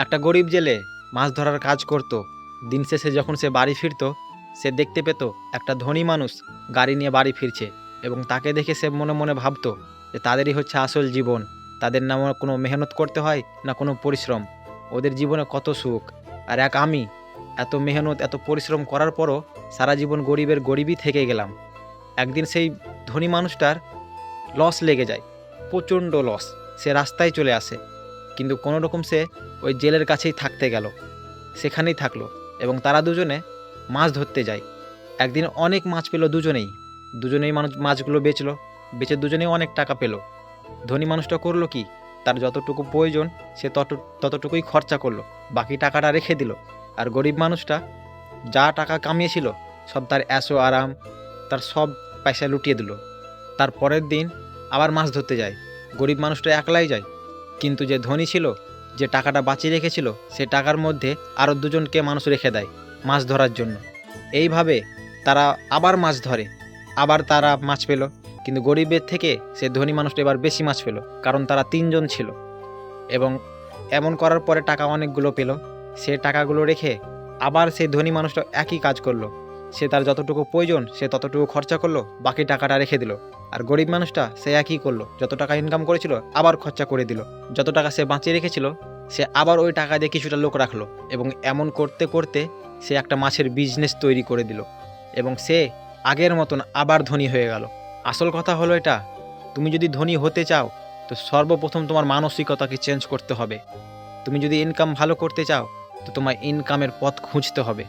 একটা গরিব জেলে মাছ ধরার কাজ করত। দিন শেষে যখন সে বাড়ি ফিরত, সে দেখতে পেত একটা ধনী মানুষ গাড়ি নিয়ে বাড়ি ফিরছে, এবং তাকে দেখে সে মনে মনে ভাবতো যে তাদেরই হচ্ছে আসল জীবন। তাদের না কোনো মেহনত করতে হয়, না কোনো পরিশ্রম। ওদের জীবনে কত সুখ। আর আমি এত মেহনত এত পরিশ্রম করার পরও সারা জীবন গরিবের গরিবই থেকে গেলাম। একদিন সেই ধনী মানুষটার লস লেগে যায়, প্রচণ্ড লস। সে রাস্তায় চলে আসে, কিন্তু কোনো রকম সে ওই জেলের কাছেই থাকতে গেল, সেখানেই থাকলো, এবং তারা দুজনে মাছ ধরতে যায়। একদিন অনেক মাছ পেল দুজনেই। দুজনেই মানুষ মাছগুলো বেচলো, বেচে দুজনেই অনেক টাকা পেল। ধনী মানুষটা করলো কি, তার যতটুকু প্রয়োজন সে ততটুকুই খরচা করলো, বাকি টাকাটা রেখে দিল। আর গরিব মানুষটা যা টাকা কামিয়েছিল সব তার এশো আরাম, তার সব পয়সা লুটিয়ে দিল। তার পরের দিন আবার মাছ ধরতে যায়। গরিব মানুষটা একলাই যায়, কিন্তু যে ধনী ছিল, যে টাকাটা বাঁচিয়ে রেখেছিল, সে টাকার মধ্যে আরও দুজনকে মানুষ রেখে দেয় মাছ ধরার জন্য। এইভাবে তারা আবার মাছ ধরে, আবার তারা মাছ পেল। কিন্তু গরিবের থেকে সে ধনী মানুষটা এবার বেশি মাছ পেল, কারণ তারা তিনজন ছিল। এবং এমন করার পরে টাকা অনেকগুলো পেল। সে টাকাগুলো রেখে আবার সেই ধনী মানুষটা একই কাজ করলো। সে তার যতটুকু প্রয়োজন সে ততটুকু খরচা করলো, বাকি টাকাটা রেখে দিল। আর গরিব মানুষটা সে একই করলো, যত টাকা ইনকাম করেছিল আবার খরচা করে দিল। যত টাকা সে বাঁচিয়ে রেখেছিল সে আবার ওই টাকা দিয়ে কিছুটা লোক রাখলো, এবং এমন করতে করতে সে একটা মাছের বিজনেস তৈরি করে দিল, এবং সে আগের মতন আবার ধনী হয়ে গেল। আসল কথা হলো এটা, তুমি যদি ধনী হতে চাও তো সর্বপ্রথম তোমার মানসিকতাকে চেঞ্জ করতে হবে। তুমি যদি ইনকাম ভালো করতে চাও তো তোমার ইনকামের পথ খুঁজতে হবে।